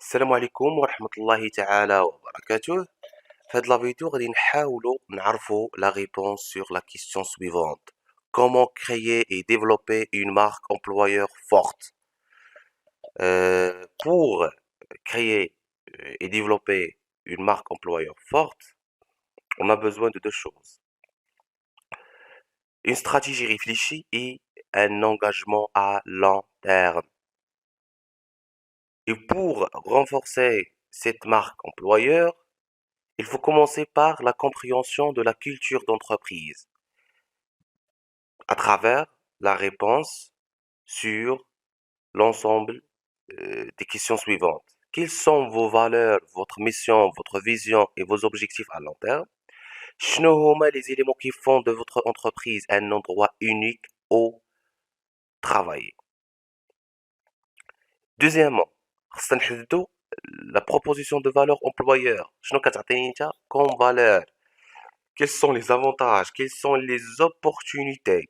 السلام عليكم ورحمة الله تعالى وبركاته. في هذه الفيديو غادي نحاولوا نعرفوا la réponse sur la question suivante. Comment créer et développer une marque employeur forte? Pour créer et développer une marque employeur forte, on a besoin de deux choses. Une stratégie réfléchie et un engagement à long terme. Et pour renforcer cette marque employeur, il faut commencer par la compréhension de la culture d'entreprise à travers la réponse sur l'ensemble des questions suivantes. Quelles sont vos valeurs, votre mission, votre vision et vos objectifs à long terme? شنو هما les éléments qui font de votre entreprise un endroit unique où travailler? Deuxièmement, خصنا نحددوا la proposition de valeur employeur. شنو كتعطيني نتا comme valeur? Quels sont les avantages? Quelles sont les opportunités?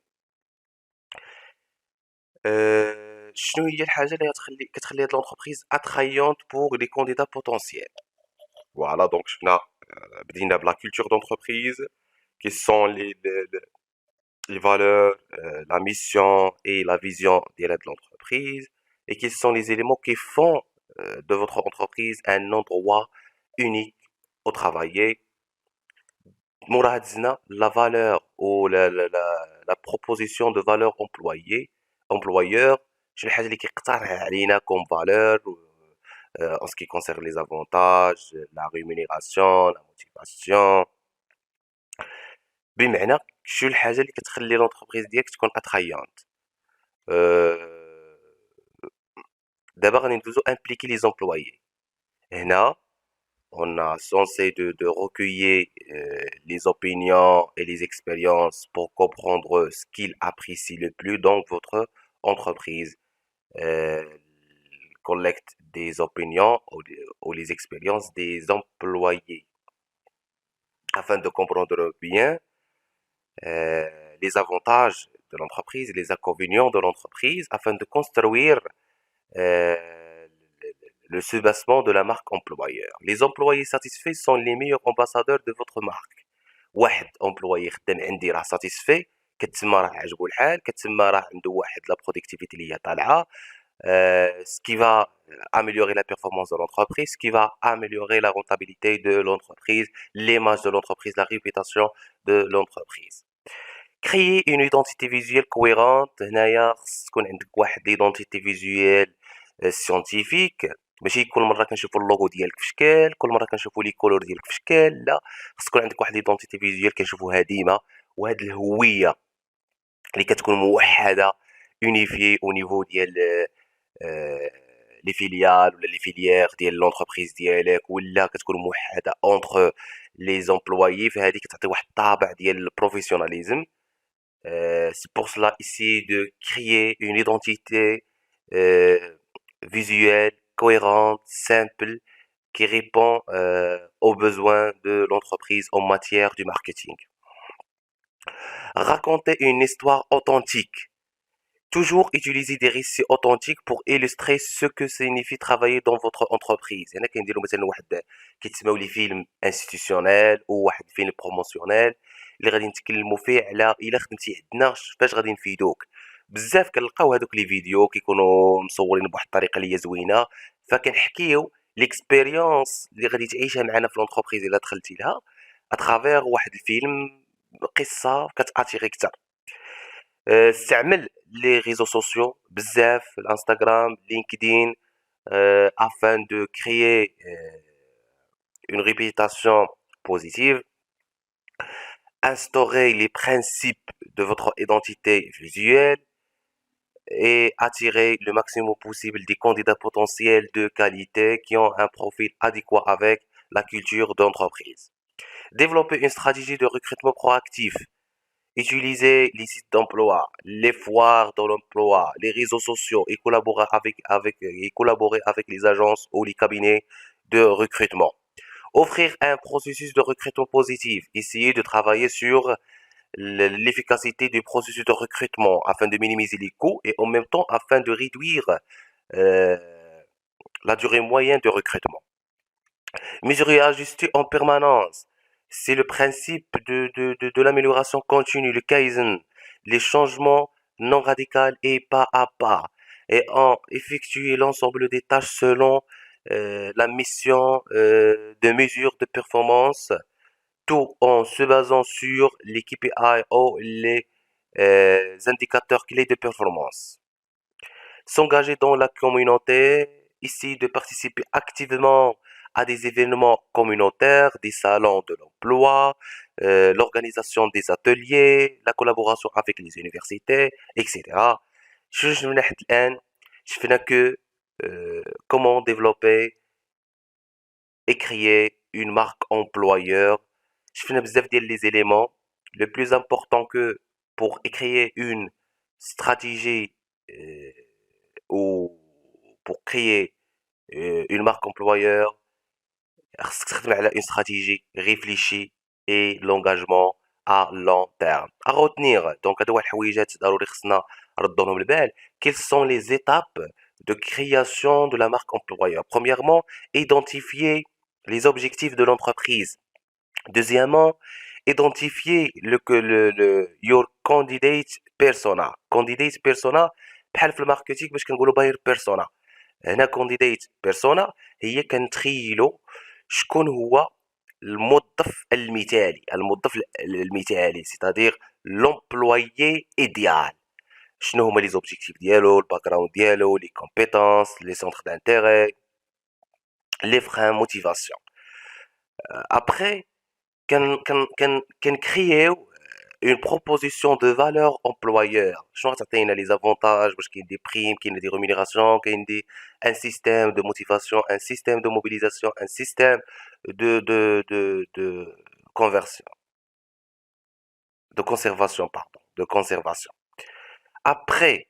شنو هي الحاجة اللي كتخلي هاد l'entreprise attrayante pour les candidats potentiels. Voilà, donc شفنا بدينا بلا culture d'entreprise, quelles sont les valeurs, la mission et la vision ديال هاد l'entreprise, et quels sont les éléments qui font de votre entreprise un endroit unique au travailler. موراها دزنا la valeur ou la proposition de valeur employeur. شنو الحاجة اللي كيقترح علينا comme valeur en ce qui concerne les avantages, la rémunération, la motivation. بمعنى شنو الحاجة اللي كتخلي l'entreprise ديالك تكون attrayante. دابا غادي ندوزو impliquer les employés. هنا on a censé de recueillir les opinions et les expériences pour comprendre ce qu'ils apprécient le plus dans votre entreprise. Collecte des opinions ou les expériences des employés afin de comprendre bien les avantages de l'entreprise, les inconvénients de l'entreprise afin de construire le soubassement de la marque employeur. Les employés satisfaits sont les meilleurs ambassadeurs de votre marque. واحد employé خدام عندي راه satisfait كتسمى راه عجبو الحال كتسمى راه عنده واحد لا productivité اللي هي طالعه ce qui va améliorer la performance de l'entreprise, ce qui va améliorer la rentabilité de l'entreprise, l'image de l'entreprise, la réputation de l'entreprise. Créer une identité visuelle cohérente. هنايا خص تكون عندك واحد l'identité visuelle scientifique. ماشي كل مره كنشوفوا اللوغو ديالك في شكل، كل مره كنشوفوا لي كولور ديالك في شكل، لا خص تكون عندك واحد ليدونتيتي فيزيوال كنشوفوها ديما، وهاد الهويه اللي كتكون موحده اونيفي او نيفو ديال لي فيليال ولا لي فيليير ديال لونتربريز ديالك، ولا كتكون موحده اونتر لي زومبلويي، فهادي كتعطي واحد الطابع ديال البروفيسيوناليزم. C'est pour cela ici de créer une identité visuelle, cohérente, simple, qui répond aux besoins de l'entreprise en matière du marketing. Raconter une histoire authentique. Toujours utiliser des récits authentiques pour illustrer ce que signifie travailler dans votre entreprise. هنا كنديروا مثلا واحد كيتسموا لي فيلم انستيتيونيل او واحد فيلم بروموسيونيل اللي غادي نتكلموا فيه على الا خدمتي عندنا فاش غادي نفيدوك. بزاف كنلقاو هذوك لي فيديو كيكونوا مصورين بواحد الطريقه اللي هي زوينه، فكنحكيو ليكسبيريونس اللي غادي تعيشها معنا في لونتربريز الا دخلتي لها اترافير واحد الفيلم، قصه كتاتيري كثر. استعمل les réseaux sociaux بزاف الانستغرام LinkedIn afin de créer une réputation positive. Instaurer les principes de votre identité visuelle et attirer le maximum possible des candidats potentiels de qualité qui ont un profil adéquat avec la culture d'entreprise. Développer une stratégie de recrutement proactif. Utiliser les sites d'emploi, les foires de l'emploi, les réseaux sociaux et collaborer avec les agences ou les cabinets de recrutement. Offrir un processus de recrutement positif. Essayer de travailler sur l'efficacité du processus de recrutement afin de minimiser les coûts et en même temps afin de réduire euh, la durée moyenne de recrutement. Mesurer et ajuster en permanence. C'est le principe de l'amélioration continue, le Kaizen, les changements non radicaux et pas à pas. Et en effectuer l'ensemble des tâches selon la mission de mesure de performance, tout en se basant sur les KPI ou les indicateurs clés de performance. S'engager dans la communauté, essayer de participer activement à des événements communautaires, des salons de l'emploi, l'organisation des ateliers, la collaboration avec les universités, etc. شوف من ناحية الآن شفنا que comment développer et créer une marque employeur. شفنا بزاف ديال les éléments. Le plus important que pour créer une stratégie euh, ou pour créer une marque employeur, خصك تخدم على une stratégie réfléchie et l'engagement à long terme. À retenir, donc هادو واحد الحويجات ضروري خصنا نردوا لهم البال. Quelles sont les étapes de création de la marque employeur? Premièrement, identifier les objectifs de l'entreprise. Deuxièmement, identifier your candidate persona. Candidate persona بحال في الماركتينغ باش كنقولوا باير بيرسونا. هنا كانديديت بيرسونا هي كنتخيلوا شكون هو الموظف المثالي، المثالي سيتادير لومبلويي ايديال. شنو هما لي زوبجيكتيف ديالو، الباك جراوند ديالو، لي كومبيتونس، لي سونتر دانتيري، لي فران موتيفاسيون. ابخي كنكرييو une proposition de valeur employeur. شنو غتعطينا les avantages باش كاين des primes, كاين des rémunérations, كاين un système de motivation, un système de mobilisation, un système de conversion, de conservation, pardon, de conservation. Après,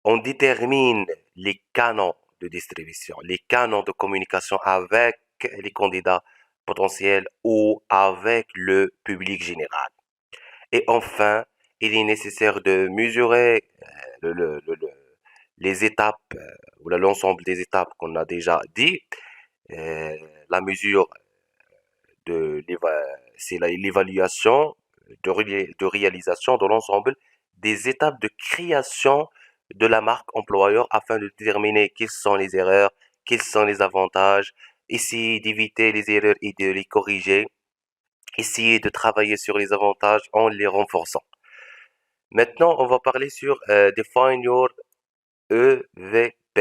on détermine les canaux de distribution, les canaux de communication avec les candidats potentiels ou avec le public général. Et enfin, il est nécessaire de mesurer les étapes ou l'ensemble des étapes qu'on a déjà dit. La mesure c'est l'évaluation de réalisation de l'ensemble des étapes de création de la marque employeur afin de déterminer quelles sont les erreurs, quels sont les avantages, essayer d'éviter les erreurs et de les corriger, essayer de travailler sur les avantages en les renforçant. Maintenant, on va parler sur Define Your EVP.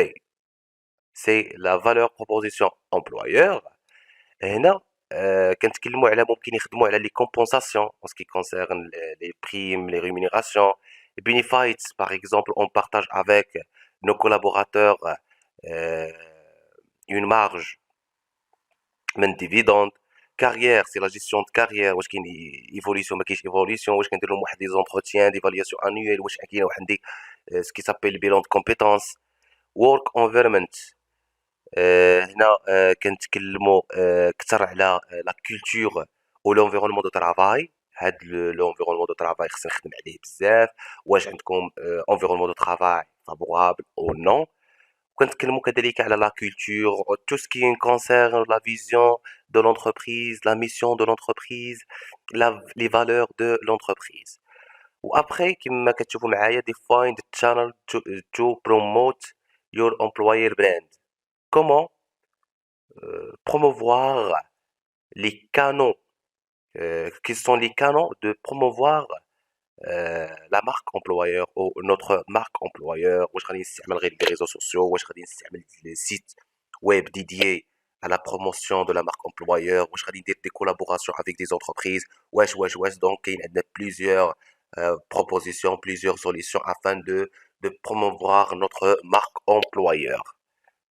C'est la valeur proposition employeur. هنا كنتكلموا على ممكن يخدموا على les compensations en ce qui concerne les primes, les rémunérations, les benefits. Par exemple, on partage avec nos collaborateurs euh, une marge من dividende. Carrière, c'est la gestion de carrière. واش كاين évolution ما كاينش évolution، واش كندير لهم واحد des entretiens d'évaluation annuelle، واش كاين واحد ce qui s'appelle le bilan de compétences. Work environment. هنا كنتكلموا كتر على لا كولتور و لونفيرونمون دو ترافاي. هاد لونفيرونمون دو ترافاي خصنا نخدم عليه بزاف. واش عندكم انفيرونمون دو ترافاي فابورابل او نون. وكنتكلموا كذلك على la culture, tout ce qui concerne la vision de l'entreprise, la mission de l'entreprise, les valeurs de l'entreprise. Ou après, كما كتشوفوا معايا define the channel to promote your employer brand. Comment promouvoir les canaux, quels sont les canaux de promouvoir la marque employeur ou notre marque employeur. واش غادي نستعمل غير les réseaux sociaux، واش غادي نستعمل les sites web dédiés à la promotion de la marque employeur، واش غادي ندير des collaborations avec des entreprises. واش donc كاين عندنا plusieurs propositions, plusieurs solutions afin de promouvoir notre marque employeur.